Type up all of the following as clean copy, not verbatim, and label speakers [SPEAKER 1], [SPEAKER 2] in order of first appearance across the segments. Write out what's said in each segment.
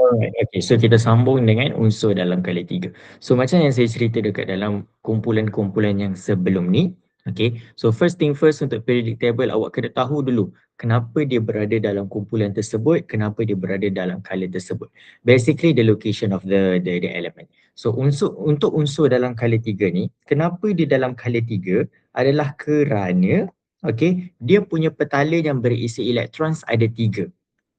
[SPEAKER 1] Alright, okay. So kita sambung dengan unsur dalam kala tiga. So macam yang saya cerita dekat dalam kumpulan-kumpulan yang sebelum ni, okay. So first thing first, untuk periodic table awak kena tahu dulu kenapa dia berada dalam kumpulan tersebut, kenapa dia berada dalam kala tersebut. Basically the location of the element. So untuk unsur dalam kala tiga ni, kenapa dia dalam kala tiga adalah kerana, okay, dia punya petala yang berisi elektron ada tiga.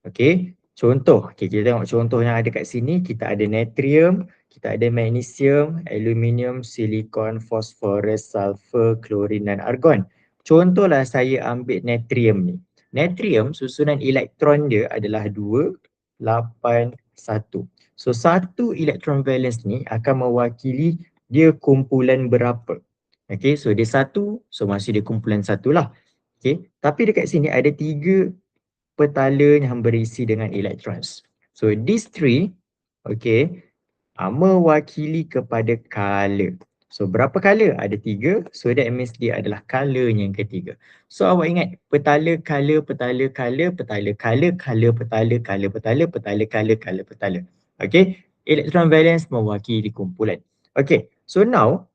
[SPEAKER 1] Okey, contoh, okay, kita tengok contoh yang ada kat sini. Kita ada natrium, kita ada magnesium, aluminium, silikon, fosforus, sulfur, klorin dan argon. Contohlah saya ambil natrium ni. Natrium susunan elektron dia adalah 2, 8, 1. So satu elektron valence ni akan mewakili dia kumpulan berapa. Okey, so dia satu, so masih dia kumpulan satu lah. Okey, tapi dekat sini ada 3 petala yang berisi dengan electrons. So these three, okay, mewakili kepada color. So berapa color? Ada 3. So that means dia adalah color yang ketiga. So awak ingat petala, color, petala, color, petala, color, color, petala, color, petala, petala, color, color, petala. Okay, electron valence mewakili kumpulan. Okay, so now,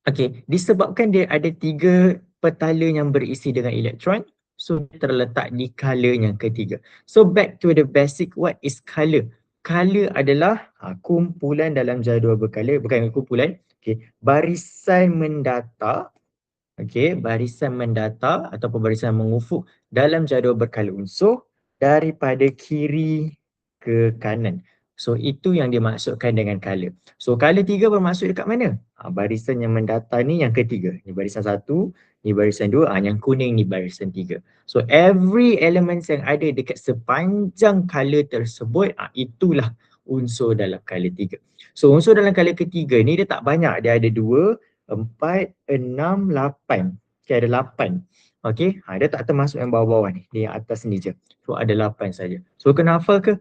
[SPEAKER 1] okay, disebabkan dia ada 3 petala yang berisi dengan elektron, so dia terletak di color yang ketiga. So back to the basic, what is color? Color adalah kumpulan dalam jadual berkala, bukan kumpulan, okay, barisan mendata, okay, barisan mendata ataupun barisan mengufuk dalam jadual berkala unsur daripada kiri ke kanan. So itu yang dimaksudkan dengan color. So color 3 bermaksud dekat mana? Barisan yang mendata ni yang ketiga. Ni barisan 1, ni barisan 2, yang kuning ni barisan 3. So every elements yang ada dekat sepanjang color tersebut, itulah unsur dalam color 3. So unsur dalam color ketiga ni dia tak banyak, dia ada 2, 4, 6, 8. Okay, ada 8. Okay, dia tak termasuk yang bawah-bawah ni, dia yang atas ni je. So ada 8 saja. So kenapa ke?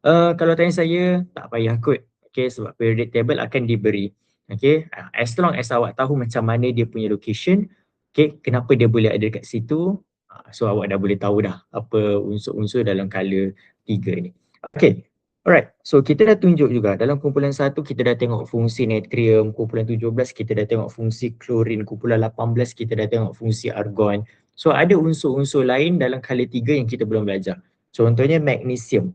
[SPEAKER 1] Kalau tanya saya, tak payah kot. Okay, sebab periodic table akan diberi. Okay, as long as awak tahu macam mana dia punya location, okay, kenapa dia boleh ada dekat situ, so awak dah boleh tahu dah apa unsur-unsur dalam color 3 ni. Okay, alright. So kita dah tunjuk juga dalam kumpulan 1 kita dah tengok fungsi natrium, kumpulan 17 kita dah tengok fungsi klorin, kumpulan 18 kita dah tengok fungsi argon. So ada unsur-unsur lain dalam color 3 yang kita belum belajar. Contohnya magnesium.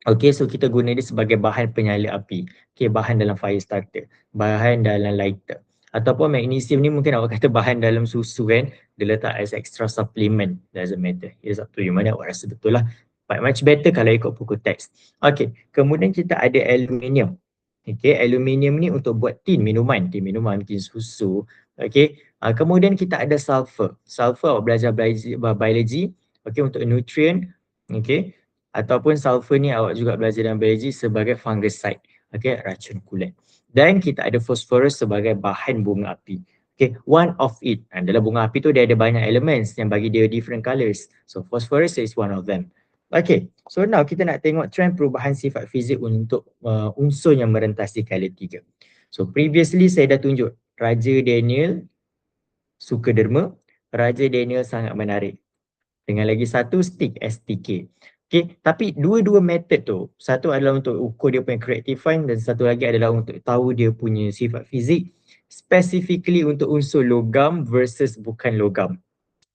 [SPEAKER 1] Okay, so kita guna dia sebagai bahan penyala api. Okay, bahan dalam fire starter, bahan dalam lighter. Ataupun magnesium ni mungkin awak kata bahan dalam susu kan, dia letak as extra supplement, doesn't matter. It's up to you, mana awak rasa betul lah. But much better kalau ikut buku teks. Okay, kemudian kita ada aluminium. Okay, aluminium ni untuk buat tin minuman, tin susu. Okay, kemudian kita ada sulfur. Sulfur awak belajar biology, okay, untuk nutrient. Okay, ataupun sulfur ni awak juga belajar dalam biologi sebagai fungicide, okay, racun kulit. Dan kita ada phosphorus sebagai bahan bunga api. Okay, one of it. Dalam bunga api tu dia ada banyak elements yang bagi dia different colors. So phosphorus is one of them. Okay, so now kita nak tengok trend perubahan sifat fizik untuk unsur yang merentasi kala 3. So previously saya dah tunjuk Raja Daniel suka derma, Raja Daniel sangat menarik. Dengan lagi satu stick STK. Okay, tapi dua-dua method tu, satu adalah untuk ukur dia punya creative find dan satu lagi adalah untuk tahu dia punya sifat fizik, specifically untuk unsur logam versus bukan logam.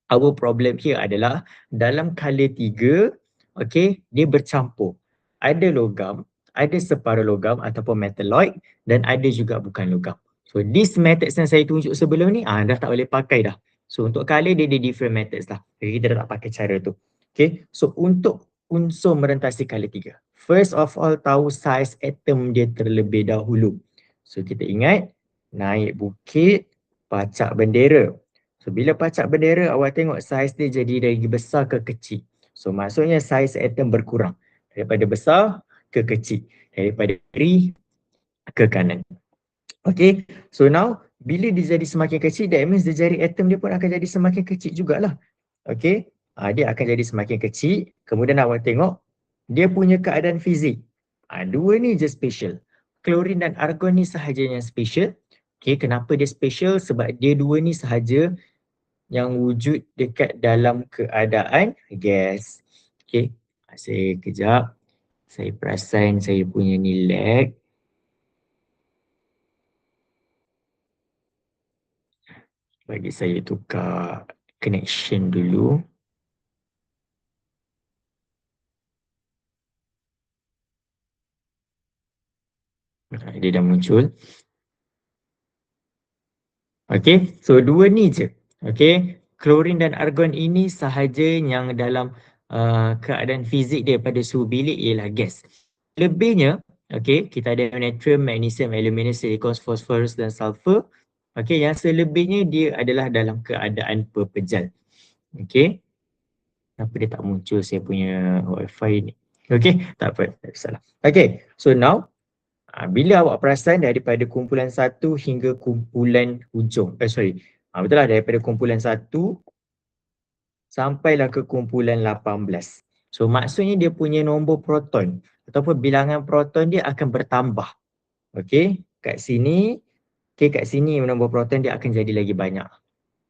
[SPEAKER 1] Our problem here adalah dalam color 3, okay, dia bercampur. Ada logam, ada separuh logam ataupun metalloid dan ada juga bukan logam. So these methods yang saya tunjuk sebelum ni, dah tak boleh pakai dah. So untuk color dia ada different methods lah. Jadi kita dah tak pakai cara tu. Okay, so untuk unsur merentasi color 3. First of all, tahu saiz atom dia terlebih dahulu. So kita ingat, naik bukit, pacak bendera. So bila pacak bendera, awak tengok saiz dia jadi dari besar ke kecil. So maksudnya saiz atom berkurang. Daripada besar ke kecil. Daripada kiri ke kanan. Okay, so now bila dia jadi semakin kecil, that means dia jari atom dia pun akan jadi semakin kecil jugalah. Okay, dia akan jadi semakin kecil. Kemudian awak tengok dia punya keadaan fizik. Dua ni je special. Klorin dan argon ni sahaja yang special. Okay, kenapa dia special? Sebab dia dua ni sahaja yang wujud dekat dalam keadaan gas. Okay, saya kejap. Saya perasan saya punya ni lag. Bagi saya tukar connection dulu. Dia dah muncul. Okay, so dua ni je. Okay, klorin dan argon ini sahaja yang dalam keadaan fizik dia pada suhu bilik ialah gas. Lebihnya, okay, kita ada natrium, magnesium, aluminium, silikon, fosforus dan sulfur. Okay, yang selebihnya dia adalah dalam keadaan pepejal. Okay, kenapa dia tak muncul saya punya wifi ni? Okay, tak apa, tak salah. Okay, so now bila awak perasan daripada kumpulan 1 hingga kumpulan hujung, betul lah, daripada kumpulan 1 sampailah ke kumpulan 18. So maksudnya dia punya nombor proton ataupun bilangan proton dia akan bertambah. Okey, kat sini, kat sini nombor proton dia akan jadi lagi banyak.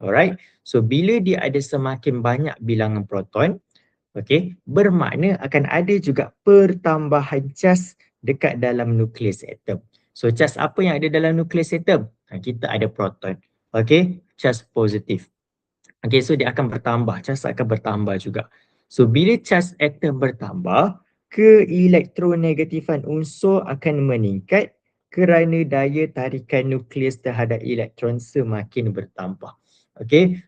[SPEAKER 1] Alright, so bila dia ada semakin banyak bilangan proton, bermakna akan ada juga pertambahan cas dekat dalam nukleus atom. So cas apa yang ada dalam nukleus atom? Kita ada proton. Cas positif. So dia akan bertambah, cas akan bertambah juga. So bila cas atom bertambah, keelektronegatifan unsur akan meningkat kerana daya tarikan nukleus terhadap elektron semakin bertambah.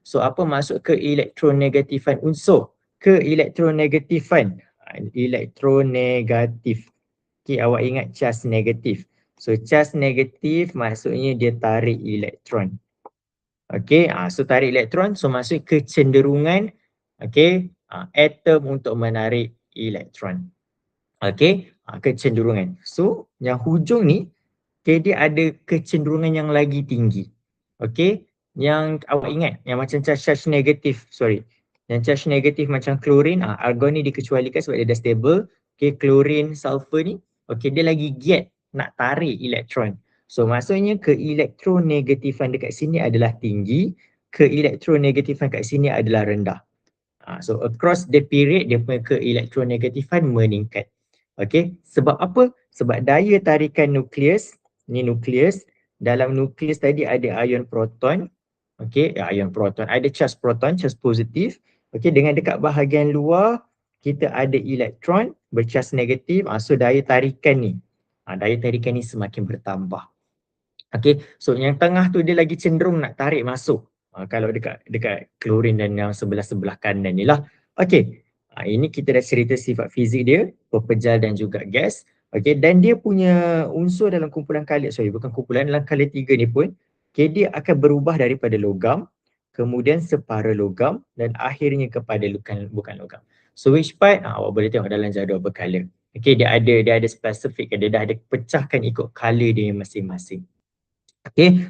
[SPEAKER 1] So apa maksud keelektronegatifan unsur? Keelektronegatifan, elektronegatif. Awak ingat cas negatif. So cas negatif maksudnya dia tarik elektron. So tarik elektron, so maksud kecenderungan atom untuk menarik elektron. Kecenderungan. So yang hujung ni dia ada kecenderungan yang lagi tinggi. Yang awak ingat yang macam charge negatif, yang charge negatif macam klorin, argon ni dikecualikan sebab dia dah stable. Klorin, sulfur ni, dia lagi giat nak tarik elektron. So maksudnya keelektronegatifan dekat sini adalah tinggi, keelektronegatifan kat sini adalah rendah. So across the period dia punya keelektronegatifan meningkat. Sebab apa? Sebab daya tarikan nukleus, ni nukleus, dalam nukleus tadi ada ion proton. Ion proton, ada charge proton, charge positif. Dengan dekat bahagian luar kita ada elektron bercharge negatif. So daya tarikan ni, daya tarikan ni semakin bertambah. So yang tengah tu dia lagi cenderung nak tarik masuk. Kalau dekat klorin dan yang sebelah-sebelah kanan ni lah. Ini kita dah cerita sifat fizik dia, pepejal dan juga gas. Dan dia punya unsur dalam kumpulan kali, bukan kumpulan, dalam kali 3 ni pun, dia akan berubah daripada logam, kemudian separa logam dan akhirnya kepada bukan logam. So which part? Awak boleh tengok dalam jadual berkala. Dia ada spesifik, dia dah ada pecahkan ikut color dia masing-masing.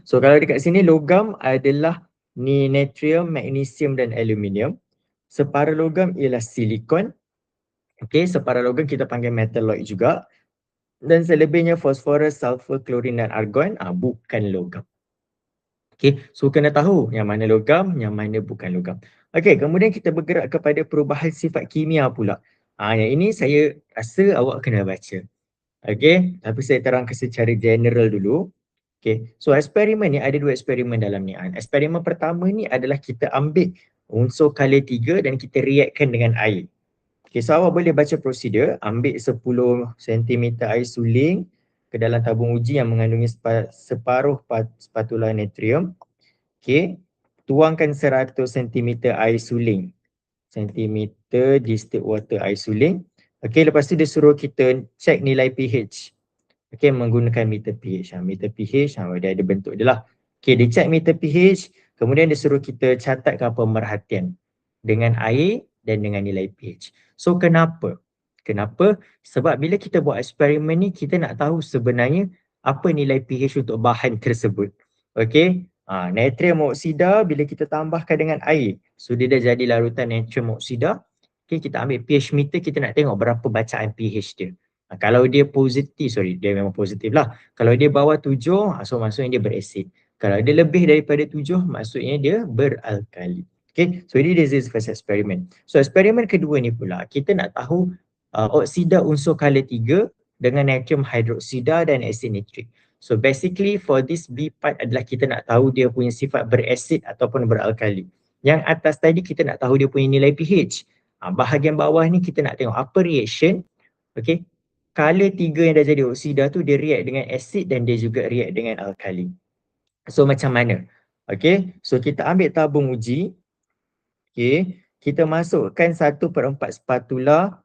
[SPEAKER 1] So kalau dekat sini logam adalah ni natrium, magnesium dan aluminium. Separa logam ialah silikon. Separa logam kita panggil metalloid juga. Dan selebihnya fosforus, sulfur, klorin dan argon bukan logam. So kena tahu yang mana logam, yang mana bukan logam. Kemudian kita bergerak kepada perubahan sifat kimia pula. Yang ini saya rasa awak kena baca. Tapi saya terangkan secara general dulu. So eksperimen ni ada 2 eksperimen dalam ni. Eksperimen pertama ni adalah kita ambil unsur color 3 dan kita reaktkan dengan air. So awak boleh baca prosedur, ambil 10 cm air suling ke dalam tabung uji yang mengandungi separuh spatula natrium. Tuangkan 100 cm air suling. Centimeter distilled water air suling. Lepas tu dia suruh kita cek nilai pH. Menggunakan meter pH. Meter pH, dia ada bentuk dia lah. Dia cek meter pH, kemudian dia suruh kita catatkan pemerhatian dengan air dan dengan nilai pH. So kenapa? Sebab bila kita buat eksperimen ni, kita nak tahu sebenarnya apa nilai pH untuk bahan tersebut. Natrium oksida bila kita tambahkan dengan air, so dia dah jadi larutan natrium oksida. Kita ambil pH meter, kita nak tengok berapa bacaan pH dia. Kalau dia positif, dia memang positif lah. Kalau dia bawah 7, so maksudnya dia berasid. Kalau dia lebih daripada 7, maksudnya dia beralkali. So this is first experiment. So eksperimen kedua ni pula, kita nak tahu oksida unsur color 3 dengan natrium hydroksida dan asid nitrik. So basically for this B part adalah kita nak tahu dia punya sifat berasid ataupun beralkali. Yang atas tadi kita nak tahu dia punya nilai pH. Bahagian bawah ni kita nak tengok apa reaction, okay, color 3 yang dah jadi oksida tu dia react dengan asid dan dia juga react dengan alkali. So macam mana? Okay, so kita ambil tabung uji. Okay, kita masukkan 1/4 spatula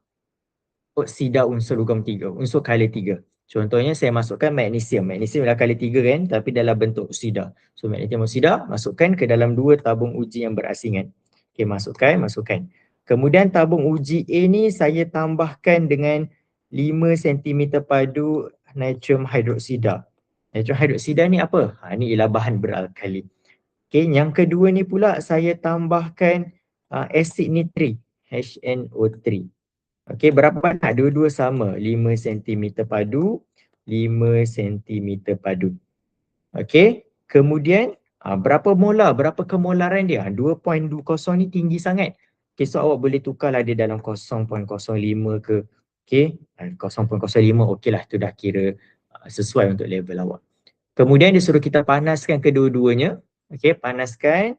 [SPEAKER 1] oksida unsur logam 3, unsur color 3. Contohnya saya masukkan magnesium. Magnesium adalah color 3 kan, tapi dalam bentuk oksida. So magnesium oksida masukkan ke dalam 2 tabung uji yang berasingan. Okay, masukkan. Kemudian tabung uji A ni saya tambahkan dengan 5 cm padu natrium hydroksida. Natrium hydroksida ni apa? Ni ialah bahan beralkali. Okay, yang kedua ni pula saya tambahkan asid nitrik, HNO3. Okey, berapa banyak? Dua-dua sama, 5 cm padu, 5 cm padu. Okey, kemudian berapa molar, berapa kemolaran dia? 2.20 ni tinggi sangat. Okey, so awak boleh tukarlah dia dalam 0.05 ke. Okey, 0.05 okeylah, tu dah kira sesuai untuk level awak. Kemudian dia suruh kita panaskan kedua-duanya. Okey, panaskan.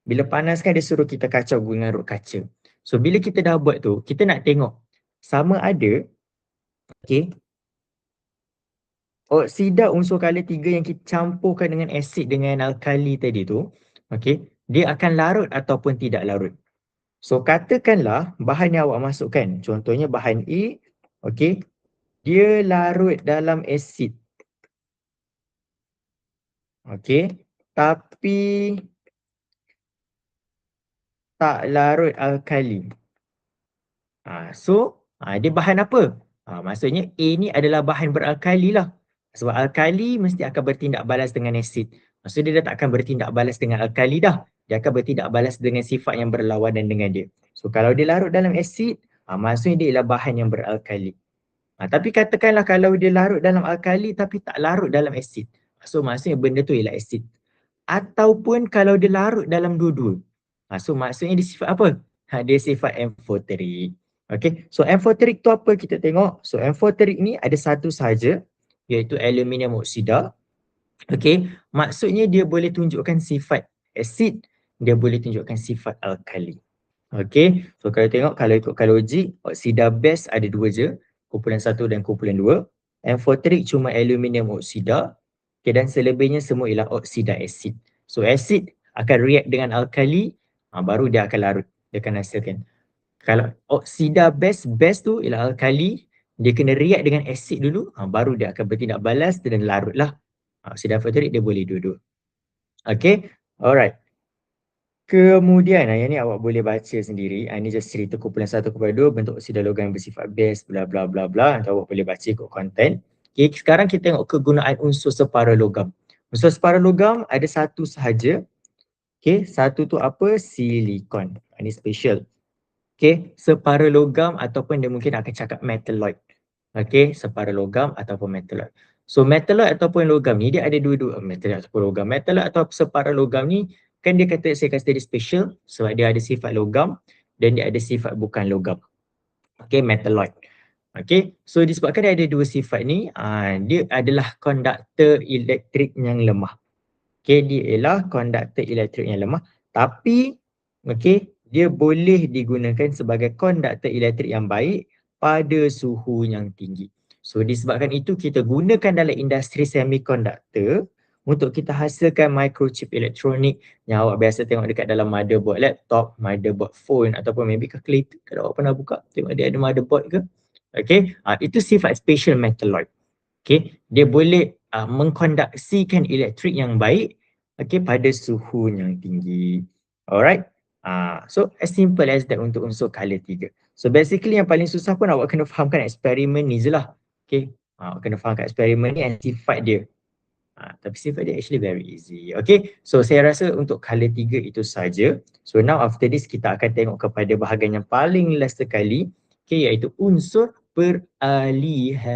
[SPEAKER 1] Bila panaskan dia suruh kita kacau dengan rot kaca. So bila kita dah buat tu, kita nak tengok sama ada, okay, oksida unsur color 3 yang kita campurkan dengan asid dengan alkali tadi tu, okay, dia akan larut ataupun tidak larut. So katakanlah bahan yang awak masukkan, contohnya bahan A, okay, dia larut dalam asid. Okay, tapi tak larut alkali. So dia bahan apa? Maksudnya A ni adalah bahan beralkali lah. Sebab alkali mesti akan bertindak balas dengan asid. Maksudnya dia dah tak akan bertindak balas dengan alkali dah. Dia akan bertindak balas dengan sifat yang berlawanan dengan dia. So kalau dia larut dalam asid, maksudnya dia ialah bahan yang beralkali. Tapi katakanlah kalau dia larut dalam alkali tapi tak larut dalam asid. So maksudnya benda tu ialah asid. Ataupun kalau dia larut dalam dua-dua. So maksudnya dia sifat apa? Dia sifat amphoteric. Okay, so amphoteric tu apa kita tengok? So amphoteric ni ada satu sahaja, iaitu aluminium oksida. Okay, maksudnya dia boleh tunjukkan sifat asid, dia boleh tunjukkan sifat alkali. Okay, so kalau tengok kalau ikut kalojik, oksida base ada dua je, kumpulan 1 dan kumpulan 2. Amphoteric cuma aluminium oksida. Okay, dan selebihnya semua ialah oksida asid. So asid akan react dengan alkali, baru dia akan larut, dia akan hasilkan. Kalau oksida base tu ialah alkali, dia kena react dengan asid dulu, baru dia akan bertindak balas dan larutlah. Oksida amphoteric dia boleh dua-dua. Okay, alright. Kemudian yang ni awak boleh baca sendiri. Ini just cerita kumpulan 1, kumpulan 2, bentuk oksida logam yang bersifat base, bla bla bla bla. Atau awak boleh baca ikut konten. Okay, sekarang kita tengok kegunaan unsur separa logam. Unsur separa logam ada satu sahaja. Okay, satu tu apa? Silikon. Ini special. Okay, separa logam ataupun dia mungkin akan cakap metalloid. Okay, separa logam ataupun metalloid. So metalloid ataupun logam ni dia ada dua-dua. Metalloid ataupun logam. Metalloid atau separa logam ni kan dia kata, saya kata dia special sebab dia ada sifat logam dan dia ada sifat bukan logam. Okay, metalloid. Okay, so disebabkan dia ada dua sifat ni, dia adalah konduktor elektrik yang lemah. Okay, dia ialah konduktor elektrik yang lemah. Tapi, okay, dia boleh digunakan sebagai konduktor elektrik yang baik pada suhu yang tinggi. So disebabkan itu kita gunakan dalam industri semikonduktor untuk kita hasilkan microchip elektronik yang awak biasa tengok dekat dalam motherboard laptop, motherboard phone ataupun maybe calculator. Kalau awak pernah buka, tengok dia ada motherboard ke. Okay, itu sifat special metalloid. Okay, dia boleh mengkonduksikan elektrik yang baik, okay, pada suhu yang tinggi. Alright. So as simple as that untuk unsur color 3. So basically yang paling susah pun awak kena fahamkan eksperimen ni je lah. Okay, awak kena fahamkan eksperimen ni dan sifat dia. Tapi sifat dia actually very easy. Okay, so saya rasa untuk color 3 itu saja. So now after this kita akan tengok kepada bahagian yang paling last sekali, okay, iaitu unsur peralihan.